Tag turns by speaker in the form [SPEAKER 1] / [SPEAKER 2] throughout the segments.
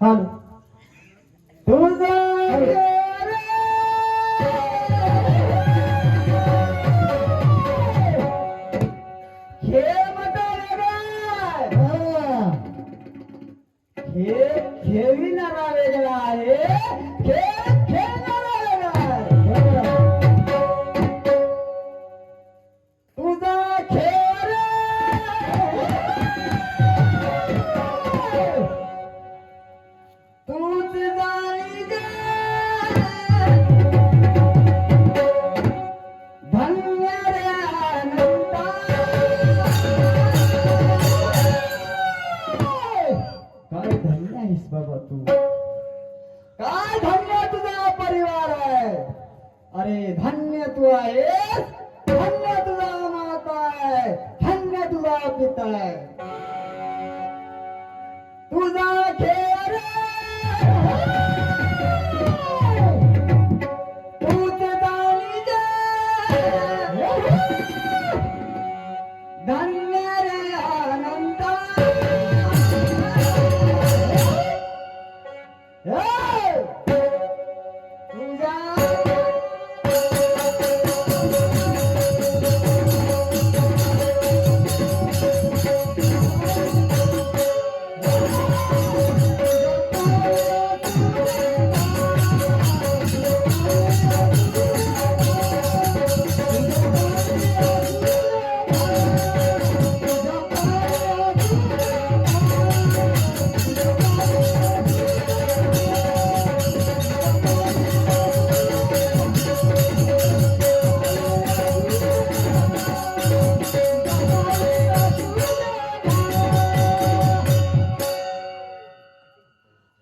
[SPEAKER 1] हाल तुझा खेळविणारा वेगळा आहे, खेळ खेळणारा वेगळा आहे. तुझा खेळ तूच जाणी गे धन्य रे अनंता. काय धन्य आहेस बाबा तू, काय धन्य तुझा परिवार आहे. अरे धन्य तू आहेस, धन्य तुझा माता आहे, धन्य तुझा पिता आहे. तुझा खेळ तूच जाणी गे धन्य रे अनंता.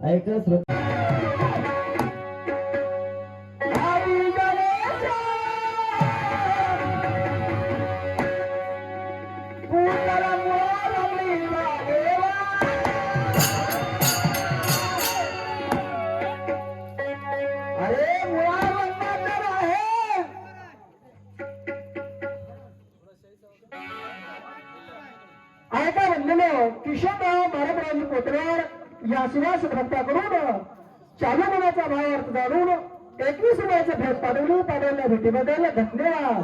[SPEAKER 1] ऐकच
[SPEAKER 2] ऐका म्हणलेलं किशोरराव महाराजांनी पोतऱ्यावर या सुवास भक्ताकडून चालू मनाचा भाव अर्थ जाणून 21 रुपयाचे भेट पाठवल्या भेटीबद्दल धन्यवाद.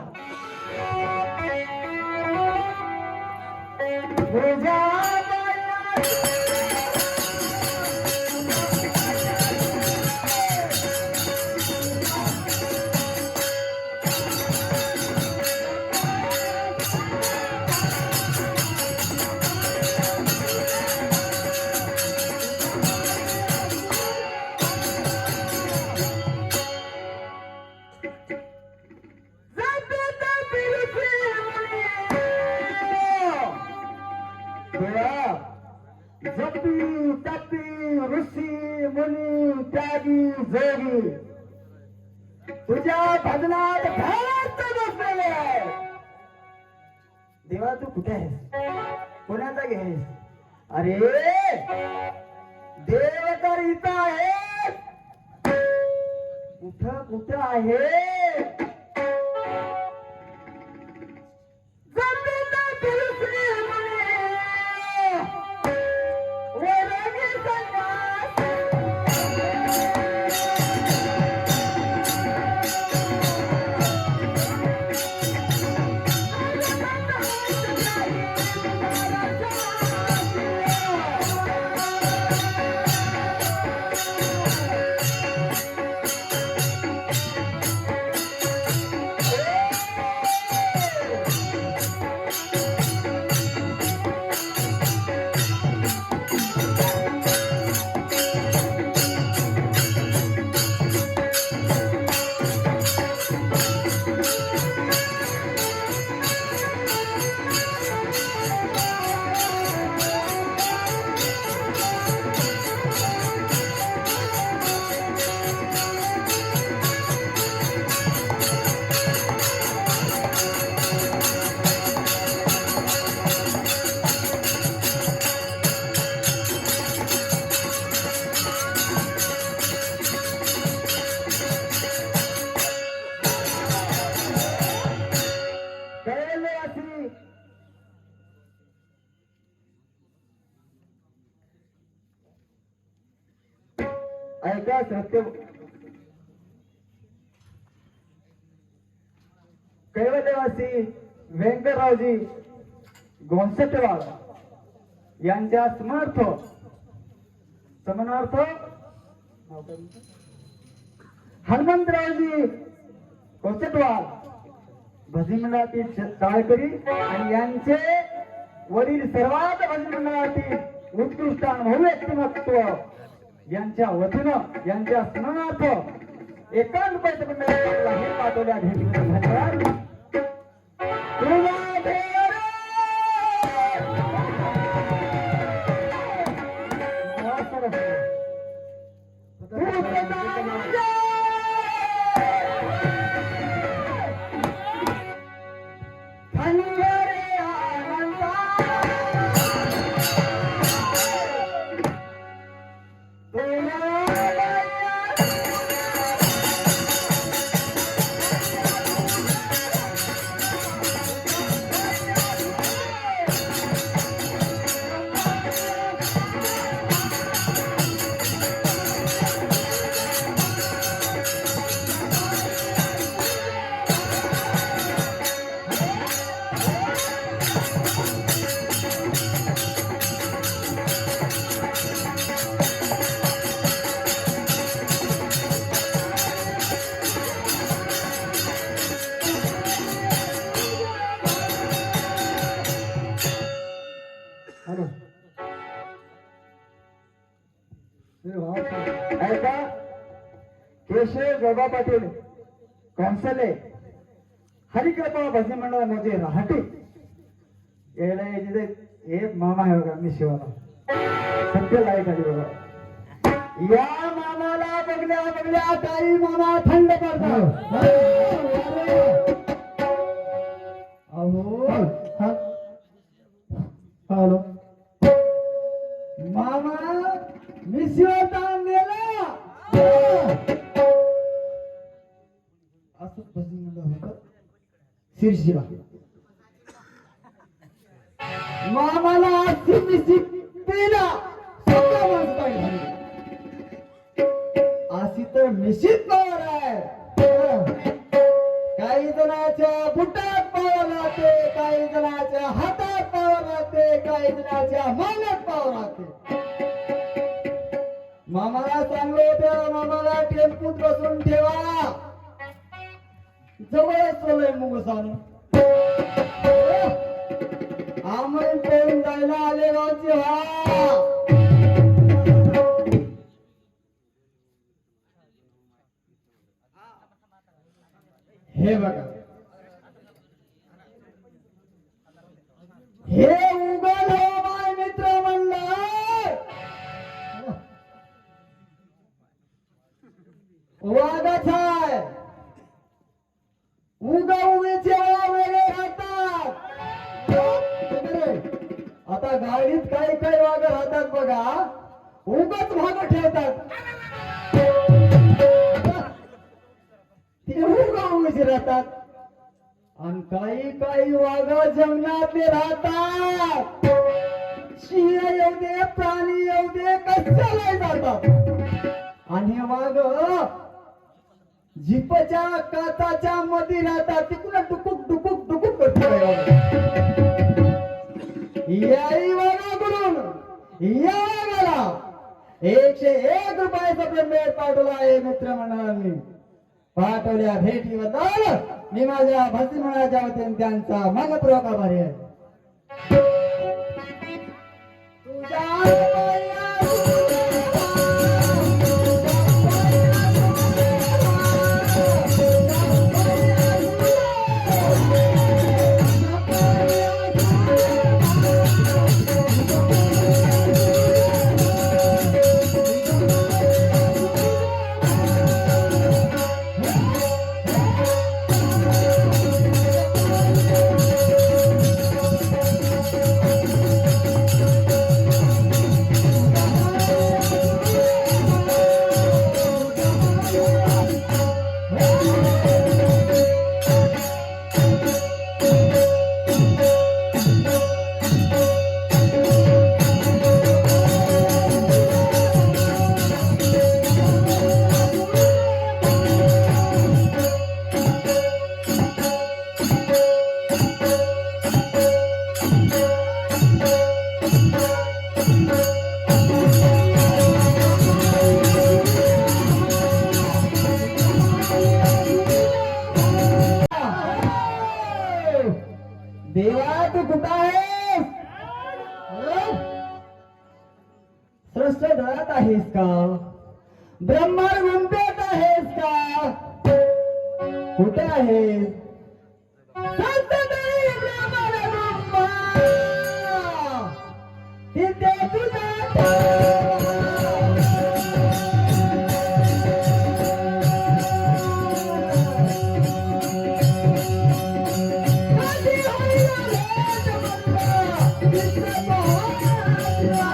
[SPEAKER 2] जपी तपी ऋषी मुनी त्यागी जोगी तुझ्या भजनात घात बसलेले आहे.
[SPEAKER 1] देवा तू कुठे आहेस, कोणाचा घेस. अरे देव तर इथं आहे, कुठं कुठं आहे.
[SPEAKER 2] ऐका सत्य कैवल्यवासी व्यंकटरावजी गोंसटेवाड यांच्या समनार्थ हनुमंतरावजी गोंसटेवाड भजनी मंडळातील टाळकरी आणि यांचे वडील सर्वात भजनी मंडळातील उत्कृष्ट अनुभवी व्यक्तिमत्व यांच्या वतीनं यांच्या स्मरणार्थ 51 रुपयाचं मंडळ हे पाठवल्या धन्यवाद. ऐका केशव गोबा पाटील कौन्सले हरिकृपा भजनी मंडळ म्हणजे राहटी यायला याचे एक मामा आहे बघा मी शिवाला सत्य लाईक आली बघा या मामाला बघल्या बघल्या काही मामा थंड पडतात. अहो हॅलो मामा मी शिवदान दिला असं भजनी मंडळ होतं शिरशिला मामाला अशी मिशिला अशी तर मिशीत पावर आहे. काही जणांच्या बुटात पावर राहते, काही जणांच्या हातात पावर राहते, काही जणांच्या मानात पावर राहते. मामाला सांगलो होतं मामाला टेम्पूत बसून ठेवा जवळच चोलय मुगसाने आम्ही पळून जायला आले गावचे हे बघा हे उगल हो माय मित्र मंडळ वागच आहे उगा उगीचे वेगळे राहतात. आता गाडीत काही काही वाघ राहतात बघा उगाच भाग ठेवतात ते उगा उगीचे राहतात आणि काही काही वाघ जंगलातले राहतात. शिळ येऊ दे प्राणी येऊ दे कशालाही जातात आणि हे वाघ जिपच्या काचाच्या मध्ये राहतात तिकडून टुकुक टुकुक टुकुक करतो. याही वाघाकडून या वाघाला 101 रुपयाचा पेमेंट पाठवला आहे मित्रमंडळांनी. पाठवल्या भेटीबद्दल मी माझ्या भजनी मंडळाच्या वतीने त्यांचा मनपूर्वक आभारी आहे.
[SPEAKER 1] परिवारात आहेस का? ब्रह्मांड गुंफेत आहेस का? कुठे आहेस? सत्तरी ब्रह्मांड गुंफा, तिथे तुझा कधी होईल भेट म्हणला, तिथे पोहोचला.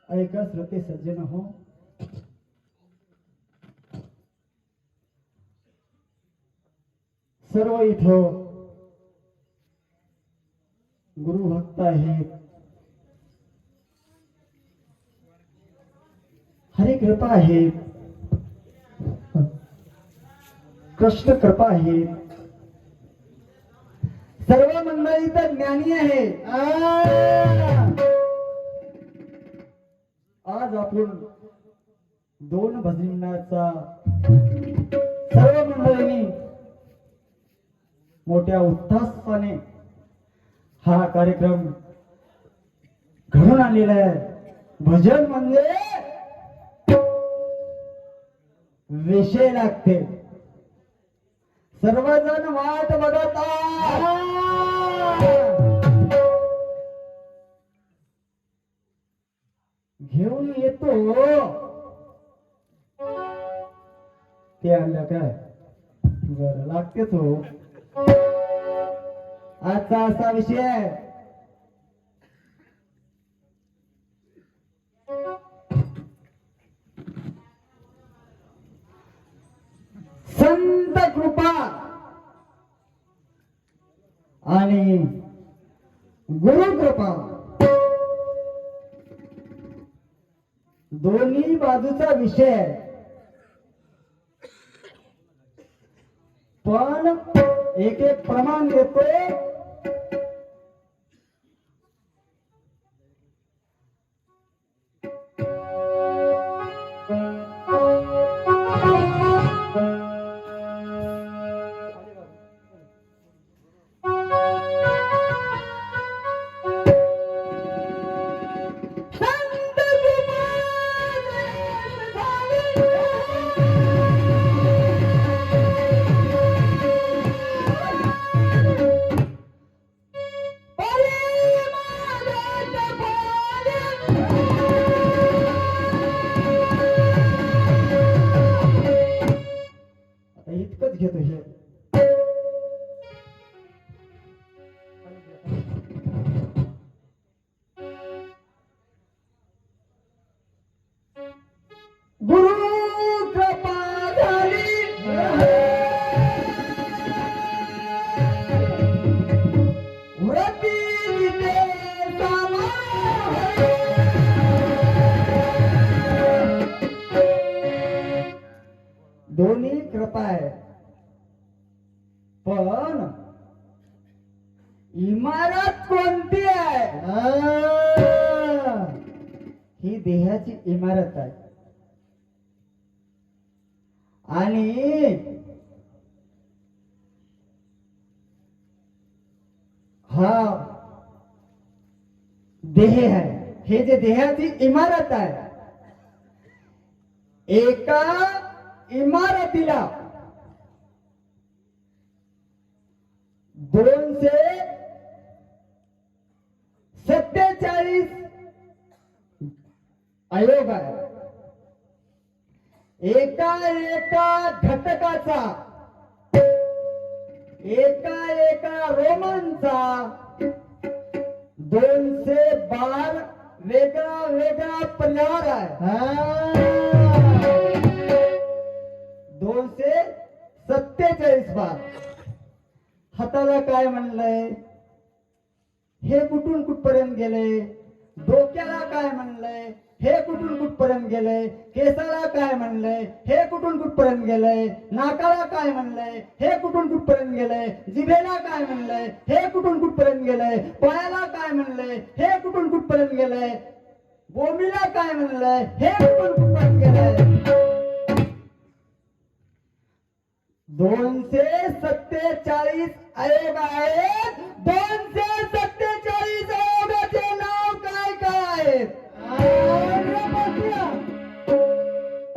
[SPEAKER 1] ऐका श्रोते सज्जन हो, सर्व इथं गुरु भक्त आहेत. हरी कृपा आहे, कृष्ण कृपा आहे. सर्व मंडळी तर ज्ञानी आहे. आज आपण दोन भजनाचा सर्व मंडळींनी मोठ्या उत्साहाने हा कार्यक्रम घडून आणलेला आहे. भजन म्हणजे विषय लागते. सर्वजण वाट बघत आहे. घेऊन येतो ते आणलं काय बरं लागतेच हो. आजचा असा विषय आहे, संत कृपा आणि गुरु कृपा. दोन्ही बाजूचा विषय आहे, पण एक एक प्रमाण देतो. इतकंच घेतो हे. आहे, पण इमारत कोणती आहे? ही देहाची इमारत आहे. आणि हा देह आहे. हे जे देहाची इमारत आहे, एका इमारतीला 247 आयोग आहे. एका घटकाचा, एका रोमांचा 212 वेगळा पर्यावर आहे. 247 बार. हाताला काय म्हणलंय, हे कुठून कुठपर्यंत गेले. डोक्याला काय म्हणलंय, हे कुठून कुठपर्यंत गेलंय. केसाला काय म्हणलंय, हे कुठून कुठपर्यंत गेलंय. नाकाला काय म्हणलंय, हे कुठून कुठपर्यंत गेलंय. जिभेला काय म्हणलंय, हे कुठून कुठपर्यंत गेलंय. पायाला काय म्हणलंय, हे कुठून कुठपर्यंत गेलंय. बोमीला काय म्हणलंय, हे कुठून कुठपर्यंत गेलंय. 247 आयोग आहेत. 247 आयोगाचे नाव काय काय?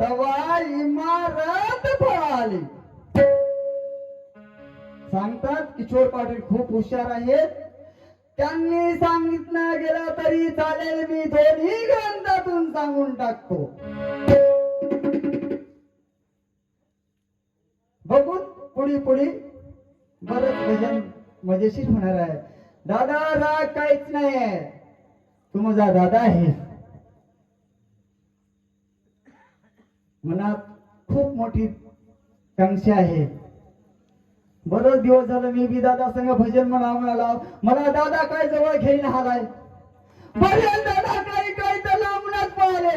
[SPEAKER 1] तवा इमारत पळाली. सांगतात किशोर पाटील खूप हुशार आहेत. त्यांनी सांगितलं गेलं तरी चालेल, मी दोन्ही ग्रंथातून सांगून टाकतो. बघून पुढी बरंच भजन मजेशीर होणार आहे. दादा राग काहीच नाही आहे, तू माझा दादा आहे. मनात खूप मोठी कांक्षा आहे. बरेच दिवस झालं मी बी दादा संग भजन म्हणाला. मला दादा काय जवळ घेईन हालाय. बरेच दादा काही तर लांबूनच पळाले.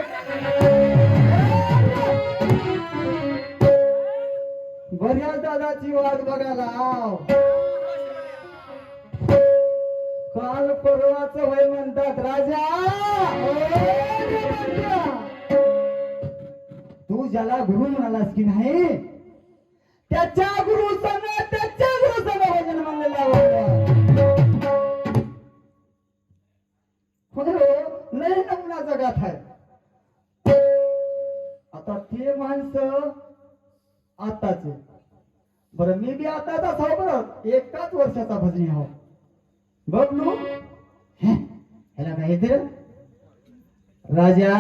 [SPEAKER 1] बऱ्याच दादाची वाट बघायला. काल परवाच वय म्हणतात राजा. तू ज्याला गुरु म्हणालास की नाही, त्याच्या गुरु संग भजन म्हणलेला लय नमुना जगात आहे. आता ते माणसं आताचे. बरं मी बी आताचाच हो. बरं एकाच वर्षाचा भजनी हो. बबलू ह्याला काय येते राजा.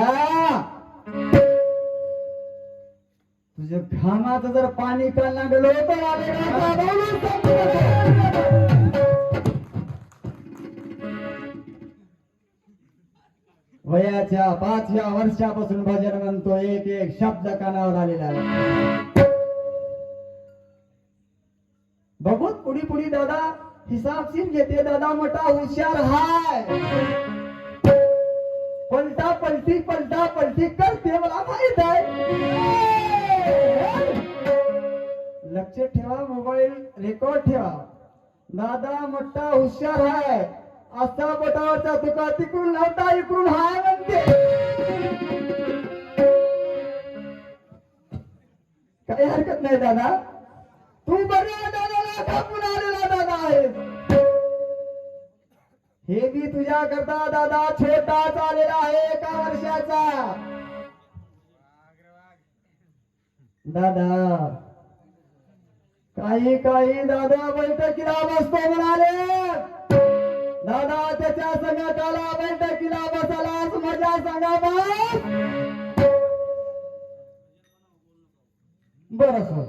[SPEAKER 1] तुझ्या घामाचं जर पाणी काढला गेलो तर वयाच्या 5व्या वर्षापासून भजन म्हणतो. एक शब्द कानावर आलेला आहे. बघूत पुढी दादा हिसाबशीर घेते. दादा मोठा हुशार हाय. पलटा पलटी करते, मला माहित आहे. लक्ष ठेवा, मोबाईल रेकॉर्ड ठेवा. दादा मोठा हुशार हाय. असा बोटावरचा तुका तिकडून लावता, इकडून हाय म्हणते. काही हरकत नाही दादा. तू बऱ्या दादाला कापून आलेला दादा आहे. हे बी तुझ्या करता दादा छोटा आलेला आहे, 1 वर्षाचा. दादा काही दादा बैठकीला बसतो म्हणाले. दादा त्याच्या संघाला बैठकीला बसालाच मजा सांगा बस. बरं सर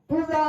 [SPEAKER 1] तुझा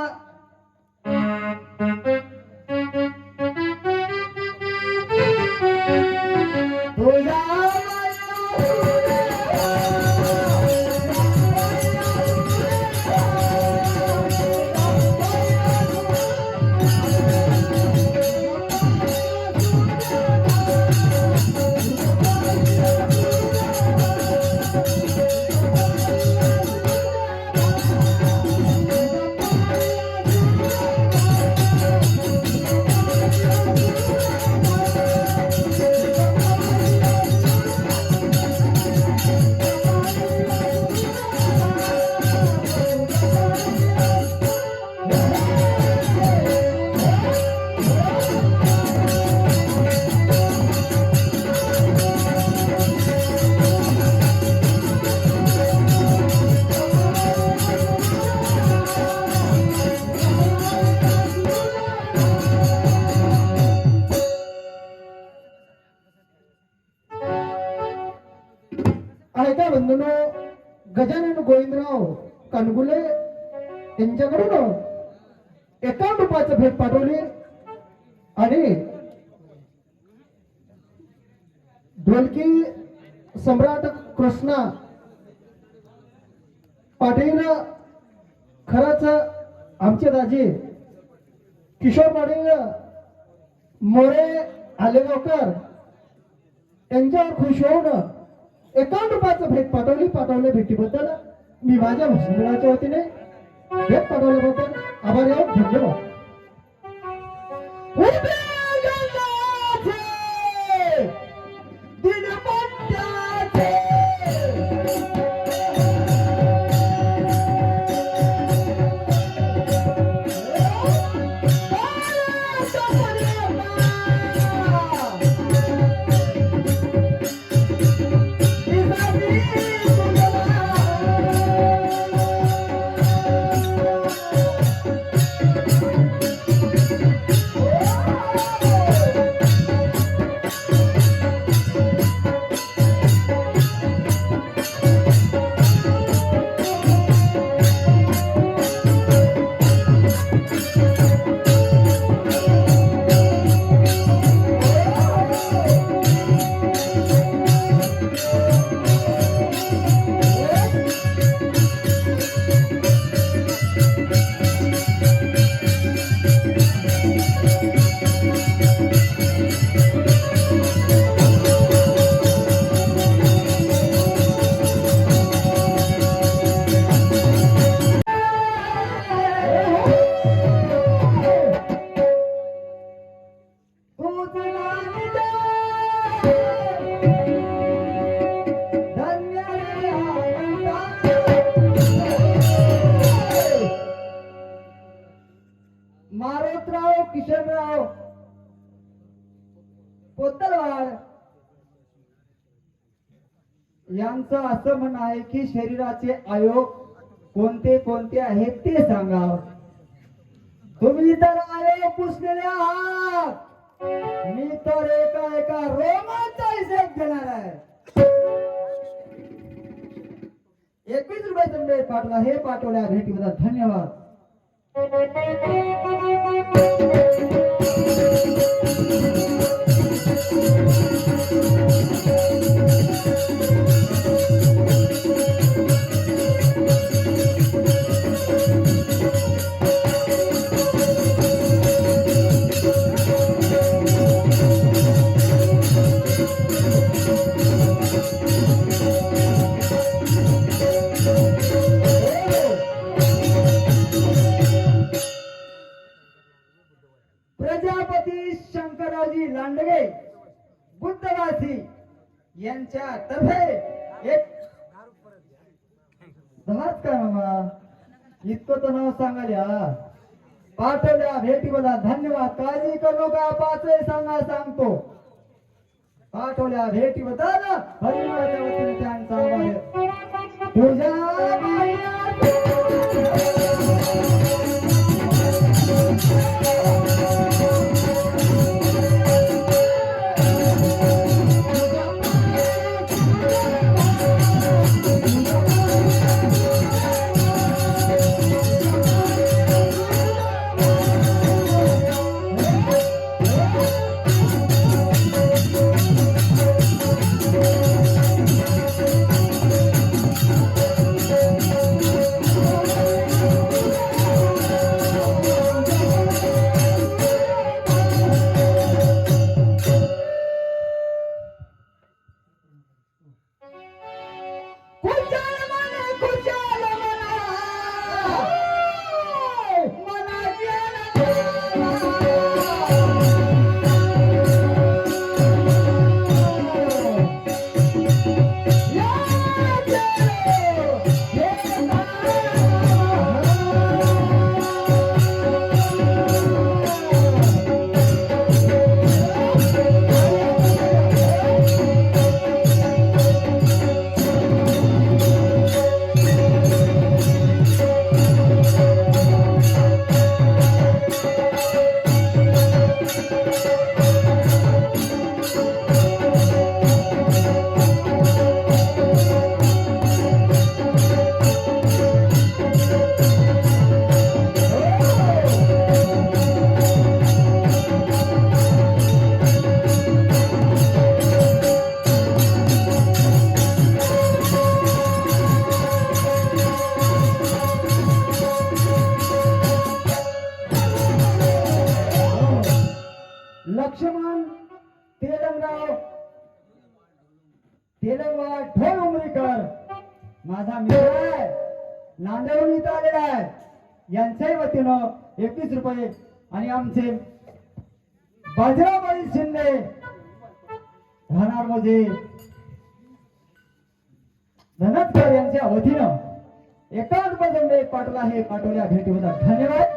[SPEAKER 2] ऐका बंधूंनो, गजानन गोविंदराव कणगुले यांच्याकडून 51 रुपयाचं भेट पाठवली आणि ढोलकी सम्राट कृष्णा पाटील खरंच आमचे दाजी किशोर पाटील मोरे आलेगावकर यांच्यावर खुश होऊन 51 रुपयाचं भेट पाठवल्या भेटीबद्दल मी माझ्या मंडळाच्या वतीने भेट पाठवल्याबद्दल आभारी आहोत. धन्यवाद. मारुतराव किशनराव पोतलवाड यांचं असं म्हणणं आहे की शरीराचे अवयव कोणते कोणते आहेत ते सांगा. तुम्ही तर अवयव पुसलेले आहात, मी तर एका एका रोमांचा हिशेब घेणार आहे. 21 रुपयाचं भेट पाठवला. हे पाठवल्या भेटीबद्दल धन्यवाद. प्रजापती शंकररावजी लांडगे बुद्धवासी यांच्या तर्फे एक दहाच काय मामा इतकं तर नाव सांगायला पाठवल्या भेटीबद्दल धन्यवाद. काळजी करू नका, पाचही सांगतो. पाठवल्या भेटीबद्दल धन्यवाद. त्यांचा आभार. तुझ्या
[SPEAKER 1] नाव तेलंगवा ढोल उमरीकर माझा मित्र आहे, नांदेडहून इथं आलेला आहे. यांच्याही वतीनं 21 रुपये आणि आमचे बाजीराव शिंदे राहणार म्हणजे धनतकर यांच्या वतीनं 51 रुपये भेट पाठवला आहे. पाठवल्या भेटी होतात. धन्यवाद.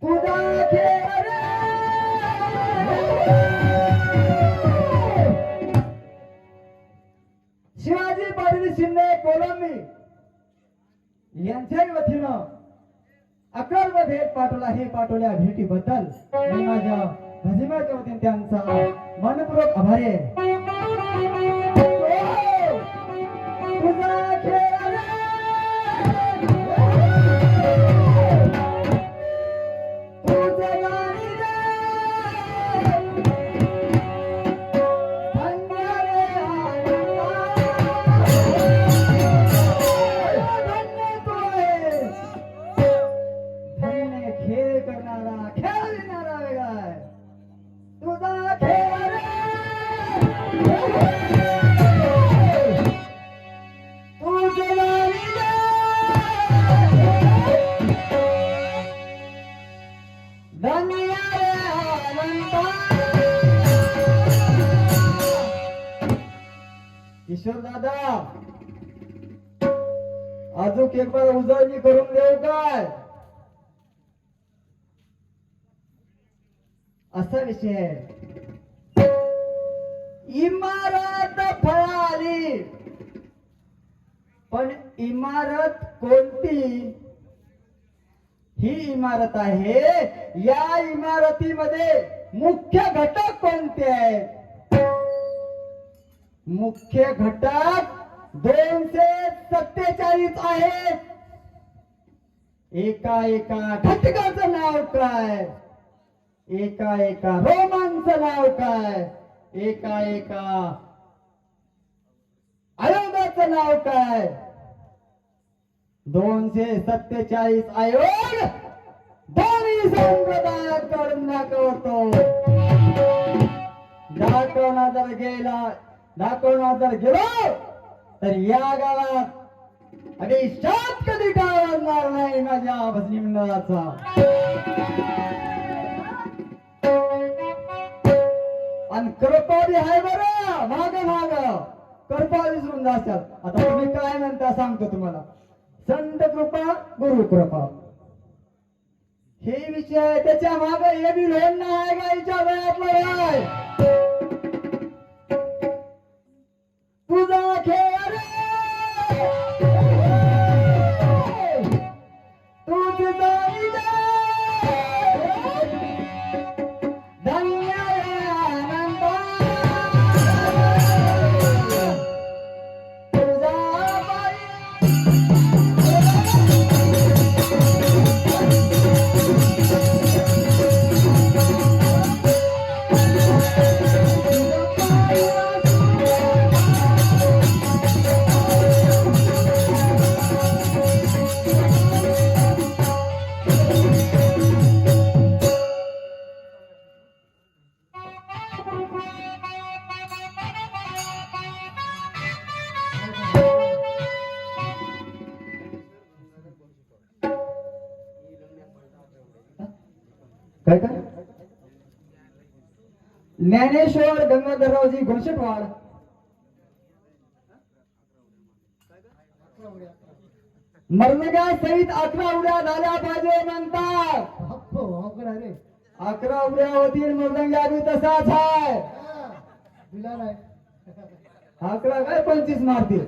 [SPEAKER 1] तुझा खेळ रे. शिवाजी पाटील शिंदे कोलंबी यांच्याही वतीनं 11 रुपये भेट पाठवला आहे. पाठवल्या भेटीबद्दल मी माझ्या भजिमाच्या वतीने त्यांचा मनपूर्वक आभारी आहे. तुझा खेळ रे. तुझं गाणी रे. धन्य रे धन्य तू आहेस. धन्य खेळ करणारा खेळ देणारा वेगळा आहे. तुझा खेळ रे. तुझं गाणी रे. धन्य रे अनंता. किशोर दादा अजून एक बार उजळणी करून देऊ काय? असा विषय आहे. इमारत फळाली पण इमारत कोणती? ही इमारत आहे. या इमारतीमध्ये मुख्य घटक कोणते आहेत? मुख्य घटक 247 आहेत. एका एका घटकाचं नाव काय? एका एका रोमांचं नाव काय? एका एका आयोगाचं नाव काय? 247 आयोग दोन्ही संप्रदायाकडून दाखवतो. दाखवणार जर गेलो तर या गावात अभिशाप कधी टाळणार नाही माझ्या भजनी मंडळाचा. आणि कृपा बी आहे बरं. माग कृपा विसरून जाशाल. आता तुम्ही काय म्हणता सांगतो तुम्हाला. संत कृपा गुरु कृपा हे विषय. त्याच्या माग हे बी लोन आहे गाईच्या वयातलं आहे. तुझा खेळ रे. तुझी गाणी रे. धन्य रे अनंता. तुझा बाई. काय काय ज्ञानेश्वर गंगाधररावजी घोषटवाड मरणगा सहित 11 उड्या झाल्या पाहिजे म्हणतात. 11 उड्या होतील. मृदंगा बी तसाच आहे. 11 काय 25 मारतील.